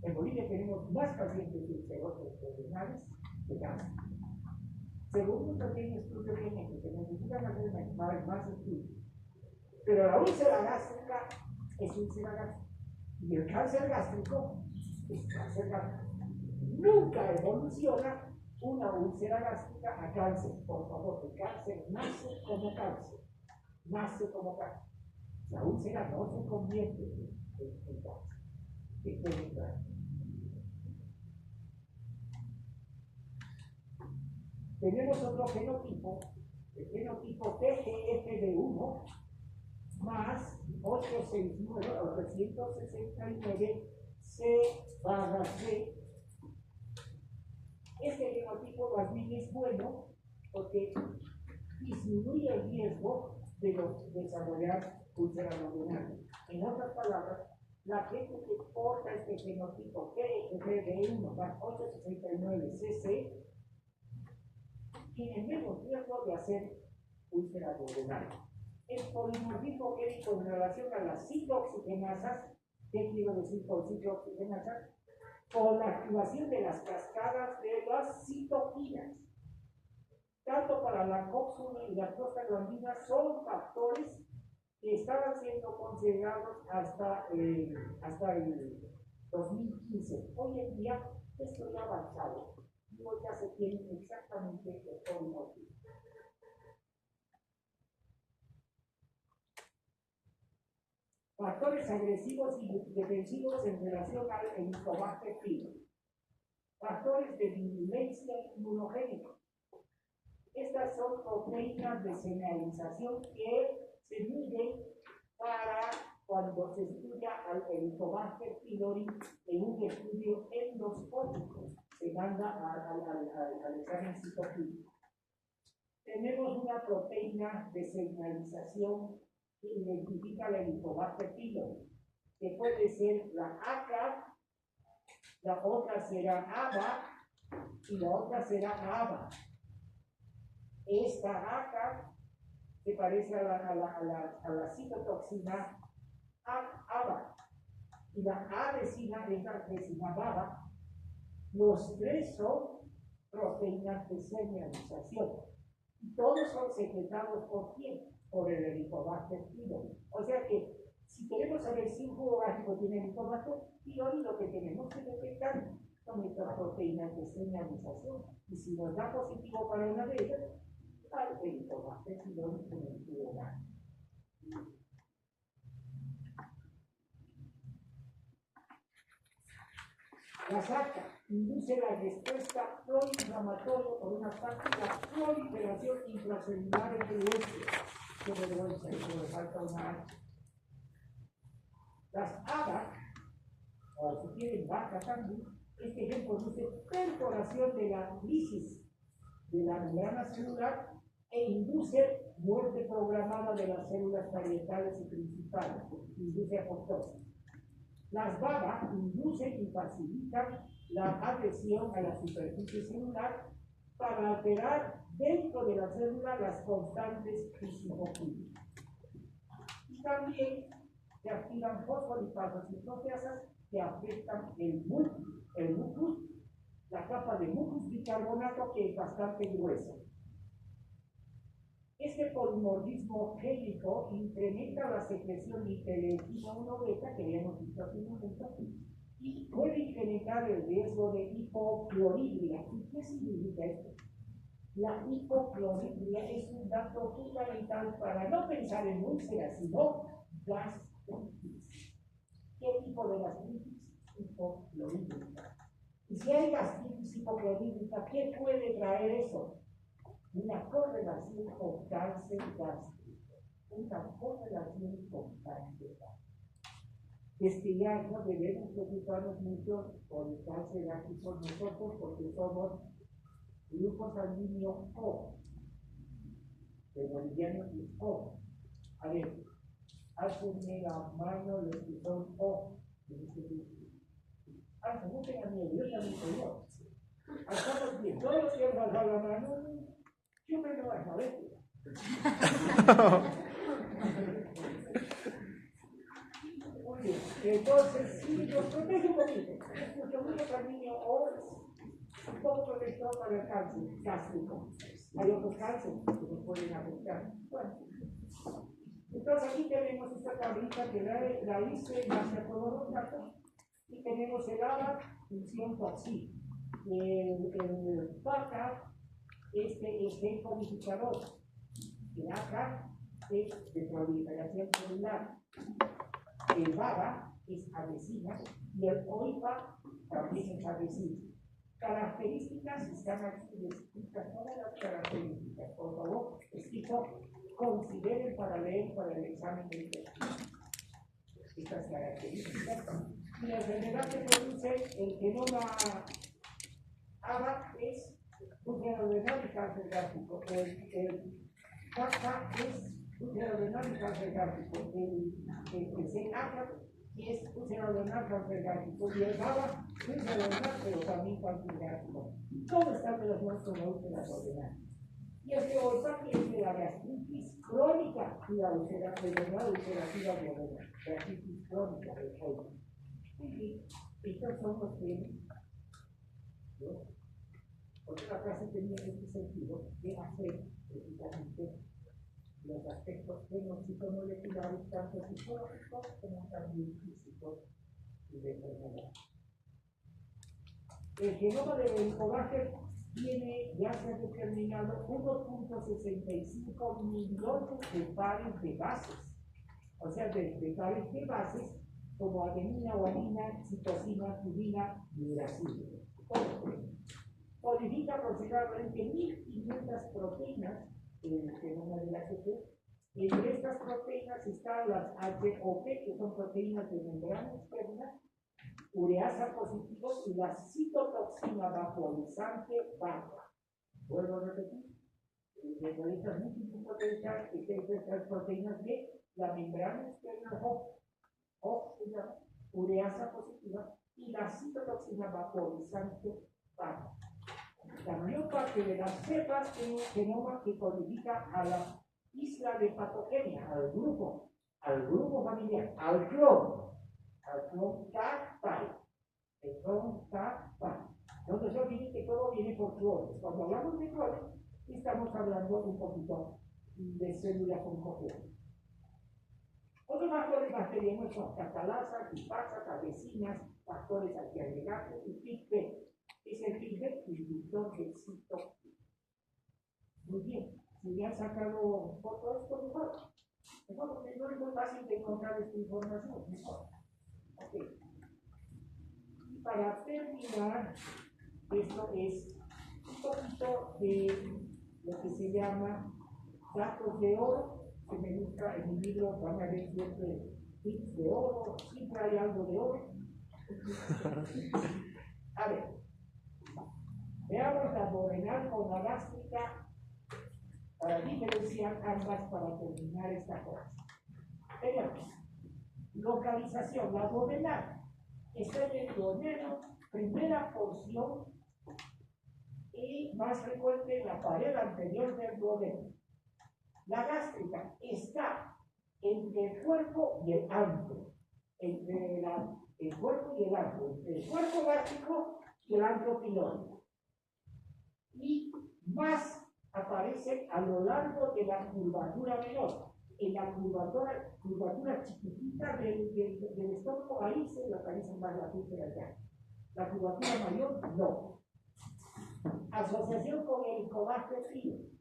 En Bolivia tenemos más pacientes de úlceras duodenales que cáncer. Según un pequeño estudio genético, que necesitan hacer más estudios. Pero la úlcera gástrica es úlcera gástrica. Y el cáncer gástrico es cáncer gástrico. Nunca evoluciona una úlcera gástrica a cáncer. Por favor, el cáncer nace como cáncer. Nace como cáncer. La úlcera no se convierte en cáncer. Tenemos otro fenotipo, el fenotipo TGFB1 más 869 o 369 C/C. Este fenotipo más bien es bueno porque disminuye el riesgo de desarrollar úlcera duodenal. En otras palabras, la gente que porta este fenotipo TGFB1 más 869 CC tiene menos riesgo de hacer úlcera duodenal. El polimorfismo químico en relación a las citooxigenasas, ¿qué quiero decir por citooxigenasas? Con la activación de las cascadas de las citoquinas. Tanto para la COX-1 y la prostaglandina son factores que estaban siendo considerados hasta el 2015. Hoy en día esto ya ha avanzado. Hoy ya se tiene exactamente el polimorfismo. Factores agresivos y defensivos en relación al Helicobacter pylori. Factores de virulencia inmunogénica. Estas son proteínas de señalización que se miden para cuando se estudia al Helicobacter pylori en un estudio endoscópico. Se manda al examen citoclínico. Tenemos una proteína de señalización que identifica el Helicobacter pylori, que puede ser la ACA, la otra será ABA y la otra será ABA. Esta ACA se parece a la citotoxina ABA y la adesina es la adesina BABA. Los tres son proteínas de señalización. Y todos son secretados por quién? Por el Helicobacter pylori. O sea que si queremos saber si un jugo gástrico tiene Helicobacter pylori, lo que tenemos que detectar son estas proteínas de señalización. Y si nos da positivo para una de ellas, al Helicobacter pylori en el jugo gástrico. La SACA induce la respuesta proinflamatoria por una táctica proliferación intracelular en el hueso. Qué vergüenza, eso le falta una H. Las ABA, o si quieren vaca también, este gen produce perforación de la lisis de la membrana celular e induce muerte programada de las células parietales y principales, induce apoptosis. Las BABA inducen y facilitan la adhesión a la superficie celular para alterar dentro de la célula las constantes fisicoquímicas. Y también se activan fosfolipasos y proteasas que afectan el mucus, la capa de mucus bicarbonato que es bastante gruesa. Este polimorfismo génico incrementa la secreción de interleuquina 1 beta, que habíamos visto hace un momento, y puede incrementar el riesgo de hipocloridria. ¿Y qué significa esto? La hipocloridria es un dato fundamental para no pensar en úlceras, sino gastritis. ¿Qué tipo de gastritis? Hipoclorídrica. Y si hay gastritis hipoclorídrica, ¿qué puede traer eso? Una correlación con cáncer gástrico. Una correlación con cáncer gástrico. es que ya no debemos preocuparnos mucho por el cáncer gástrico nosotros, porque somos grupo sanguíneo O, de bolivianos es O. A ver, hácenme la mano los que son O. No tengan miedo, yo también soy O. Estamos bien, todos los que han bajado la mano, yo me lo bajo, a ver. Muy bien, entonces, si nos protege un poquito, nuestro grupo sanguíneo O es un poco protector para el cáncer gástrico. Hay otros cánceres que nos pueden afectar. Bueno, entonces aquí tenemos esta tablita que la hice hacia todos los datos y tenemos el ABA, función toxina. El PACA es el codificador. El ACA es de proliferación celular. El BABA es adhesiva y el OIPA también es adhesivo. Características, están aquí, les explican todas las características. Por favor, escrito, consideren para leer para el examen de intestino. Estas características. Y la enfermedad que produce el genoma ABA es útero renal y cáncer gástrico. El CACA es útero renal y cáncer gástrico. El CACA es útero renal, cáncer gástrico. Y el GABA, útero renal, pero también cáncer gástrico. Todo está relacionado con la úlcera renal. Y el que olfato es de la gastritis crónica y la enfermedad ulcerativa duodenal. Gastritis crónica del colon. Y estos son los que, ¿no? Porque la clase tenía este sentido de hacer precisamente los aspectos genómico-moleculares, tanto psicológicos como también físicos y de enfermedad. El genoma de Helicobacter tiene, ya se ha determinado, 1.65 millones de pares de bases. O sea, de pares de bases como adenina, guanina, citosina, tubina y uracilo. Codifica aproximadamente 1.500 proteínas en el genoma de la ATP. Entre estas proteínas están las HOP, que son proteínas de membrana externa, ureasa positivo y la citotoxina vaporizante beta. Vuelvo a repetir, de estas múltiples potenciales que tienen estas proteínas de la membrana externa O se llama ureasa positiva y la citotoxina vaporizante beta. La mayor parte de las cepas tienen un genoma que codifica a la isla de patogenia, al grupo familiar, al clon tactile, el clon tactile. Entonces yo dije que todo viene por clones. Cuando hablamos de clones, estamos hablando un poquito de células oncogenas. Otros factores bacterianos son catalasa, lipasa, adhesinas, factores antiagregantes y PIC-B. Es el PIC-B inhibidor del citoquina. Muy bien, si me han sacado fotos, por mejor. Mejor porque no es muy fácil de encontrar esta información. Mejor. Ok. Y para terminar, esto es un poquito de lo que se llama datos de oro, que me gusta en mi libro, van a ver siempre tips de oro, siempre hay algo de oro. A ver, veamos la duodenal con la gástrica para diferenciar ambas para terminar esta cosa. Veamos, localización, la duodenal está en el duodeno, primera porción y más frecuente en la pared anterior del duodeno. La gástrica está entre el cuerpo y el antro, entre el cuerpo y el antro, entre el cuerpo gástrico y el antro pilórico. Y más aparece a lo largo de la curvatura menor. En la curvatura chiquitita del estómago, ahí se localiza más la úlcera gástrica. La curvatura mayor, no. Asociación con el Helicobacter pylori.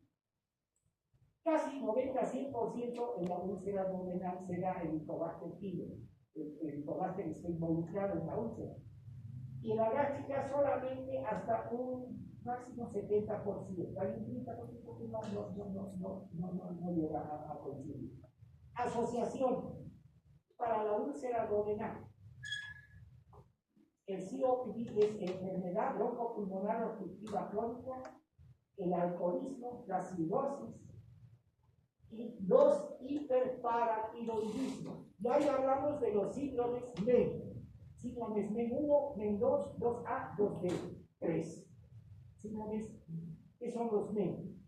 Casi 90-100% en la úlcera duodenal será el Helicobacter pylori. El Helicobacter está involucrado en la úlcera. Y en la gástrica solamente hasta un máximo 70%. Hay un 30% que no llega a coincidir. Asociación. para la úlcera duodenal. El COPD es enfermedad broncopulmonar obstructiva crónica, el alcoholismo, la cirrosis y los hiperparatiroidismos. Y ahí hablamos de los síndromes MEN. Síndromes MEN 1, MEN 2, 2A, 2B, 3. Síndromes, ¿qué son los MEN?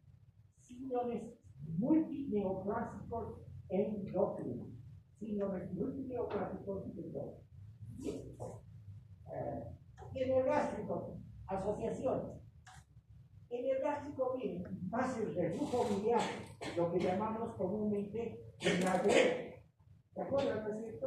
Síndromes multineoplásicos endócrinos. Síndromes multineoplásicos endócrinos. Y en el gástrico, asociaciones. En el gástrico, miren, más el reflujo biliar, lo que llamamos comúnmente vinagrera. ¿De acuerdo? ¿No es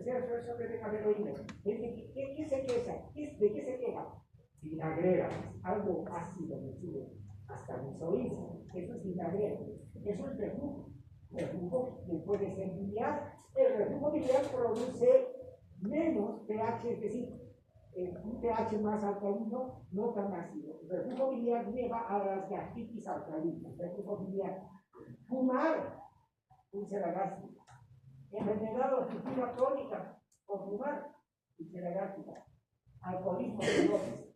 cierto? Eso deben haber oído. ¿De qué se queja? ¿De qué se queja? Vinagrera, algo ácido me sube hasta mis oídos. Eso es vinagrera. Eso es reflujo. Reflujo que puede ser biliar. El reflujo biliar produce menos pH, es decir, un pH más alcalino, no tan ácido. El reflujo biliar lleva a las gastritis alcalinas. Reflujo biliar. Fumar, úlcera gástrica. Enfermedad obstructiva crónica, por fumar, úlcera gástrica. Alcoholismo, cirrosis.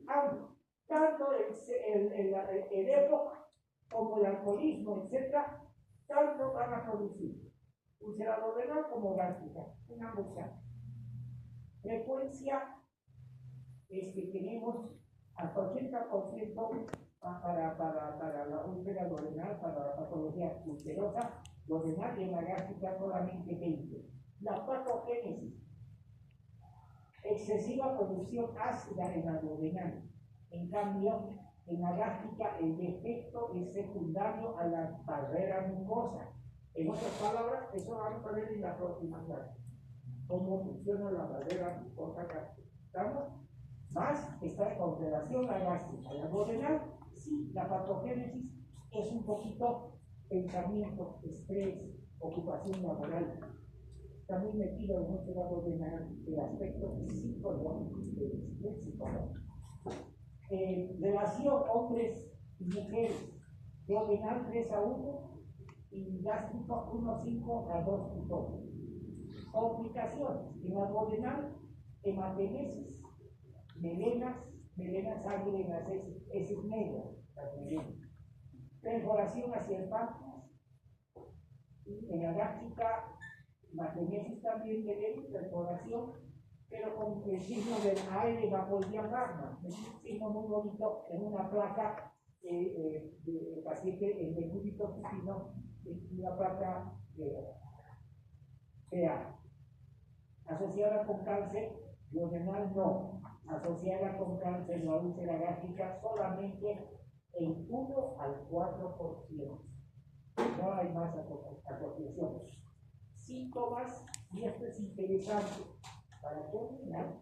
Tanto el EPOC como el alcoholismo, etc., tanto van a producir úlcera duodenal como gástrica, en ambos casos. Frecuencia es que tenemos hasta 80% para la úlcera duodenal, para la patología ulcerosa duodenal, y en la gástrica solamente 20%. La patogénesis, excesiva producción ácida en la duodenal. En cambio, en la gástrica el defecto es secundario a la barrera mucosa. En otras palabras, eso vamos a ver en la próxima clase. Cómo funciona la barrera mucosa gástrica. ¿Estamos? Más está con relación a la gástrica. La duodenal, sí, la patogénesis es un poquito pensamiento, estrés, ocupación laboral. También metido en mucho la duodenal el aspecto psicológico del psicólogo. Relación hombres y mujeres, duodenal 3:1 y gástrico 1:5 a 2:2. Complicaciones en la duodenal, hematemesis, melenas sangre en las heces negras, las melenas. Perforación hacia el páncreas, y en la gástrica, hematemesis también melena, perforación, pero con el signo del aire bajo el diafragma. Es un signo muy bonito en una placa del paciente en el cúbito supino, una placa PA. Asociada con cáncer duodenal, no. Asociada con cáncer la úlcera gástrica solamente en 1 al 4%. No hay más asociaciones. Síntomas, y esto es interesante para terminar.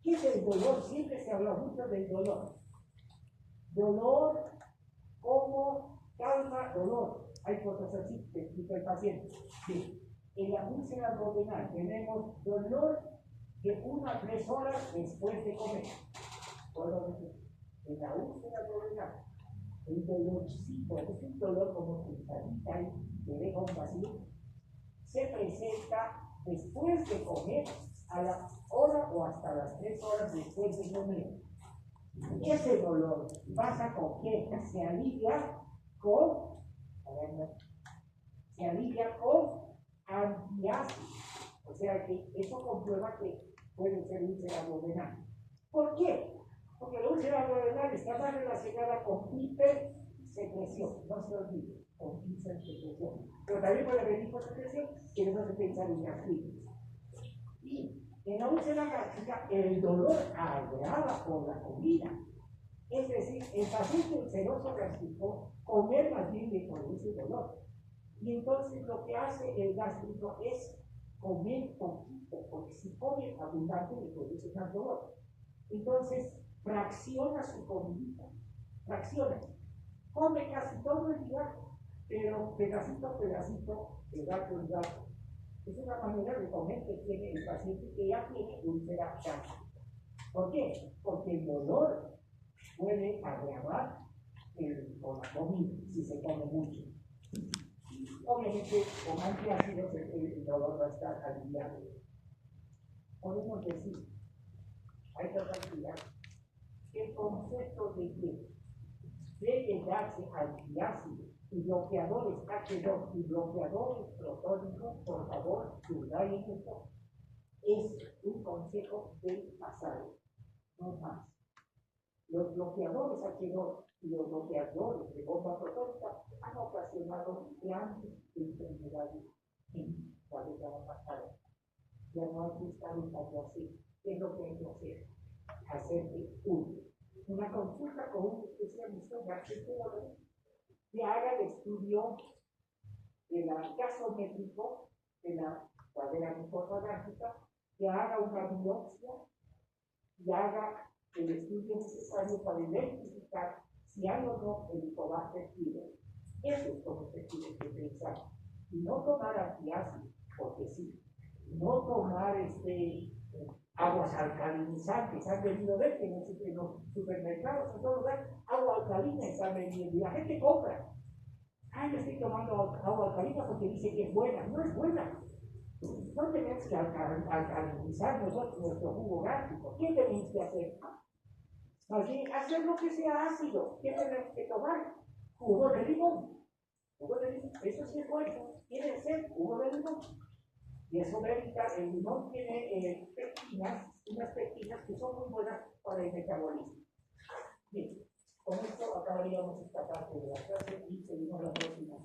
¿Qué es el dolor? Siempre se habla mucho del dolor. Dolor como calma, dolor. Hay cosas así que explica el paciente. Sí. En la úlcera duodenal tenemos dolor de 1 a 3 horas después de comer. En la úlcera duodenal, el dolorcito, es un dolor como pulsadita y que deja un vacío, se presenta después de comer a la hora o hasta las 3 horas después de comer. Ese dolor pasa con que se alivia con antiácidos. O sea que eso comprueba que puede ser úlcera duodenal. ¿Por qué? Porque la úlcera duodenal está más relacionada con hipersecreción, no se olvide, con hipersecreción. Pero también puede venir con secreción, que no se piensa en gastritis. Y en la úlcera gástrica, el dolor agrava por la comida. Es decir, el paciente ulceroso gástrico, comer más bien le produce dolor. Y entonces lo que hace el gástrico es comer poquito, porque si come abundante le produce más dolor. Entonces, fracciona su comida, fracciona. Come casi todo el día, pero pedacito a pedacito, de gato en gato. Es una manera de comer que tiene el paciente que ya tiene úlcera gástrica. ¿Por qué? Porque el dolor puede agravar con la comida, si se come mucho. Y obviamente con antiácidos el dolor va a estar aliviado. Podemos decir, a esta cantidad, que el concepto de que debe darse antiácidos y bloqueadores H2 y bloqueadores protónicos, por favor, subrayen esto, es un consejo del pasado, no más. Los bloqueadores H2 y los bloqueadores de bomba protónica han ocasionado grandes enfermedades en la década pasada. Ya no hay que estar usando así. ¿Qué es lo que hay que hacer? Hacerte una consulta con un especialista de arquitectura que haga el estudio de la gasométrico de la cuadra fotográfica, que haga una biopsia y haga el estudio necesario para identificar si hay o no el combate libre. Eso es como se tiene que pensar. Y no tomar antiácidos, porque sí. No tomar aguas alcalinizantes. Han venido a ver que en los supermercados, en todos lugares, agua alcalina está vendiendo. Y la gente compra. Yo estoy tomando agua alcalina porque dice que es buena. No es buena. No tenemos que alcalinizar nosotros nuestro jugo gástrico. ¿Qué tenemos que hacer? Así, hacer lo que sea ácido. ¿Qué tenemos que tomar? Jugo de limón. Jugo de limón. Eso sí es bueno. Tiene que ser jugo de limón. Y eso verifica, el limón tiene pectinas, unas pectinas que son muy buenas para el metabolismo. Bien, con esto acabaríamos esta parte de la clase y seguimos la próxima.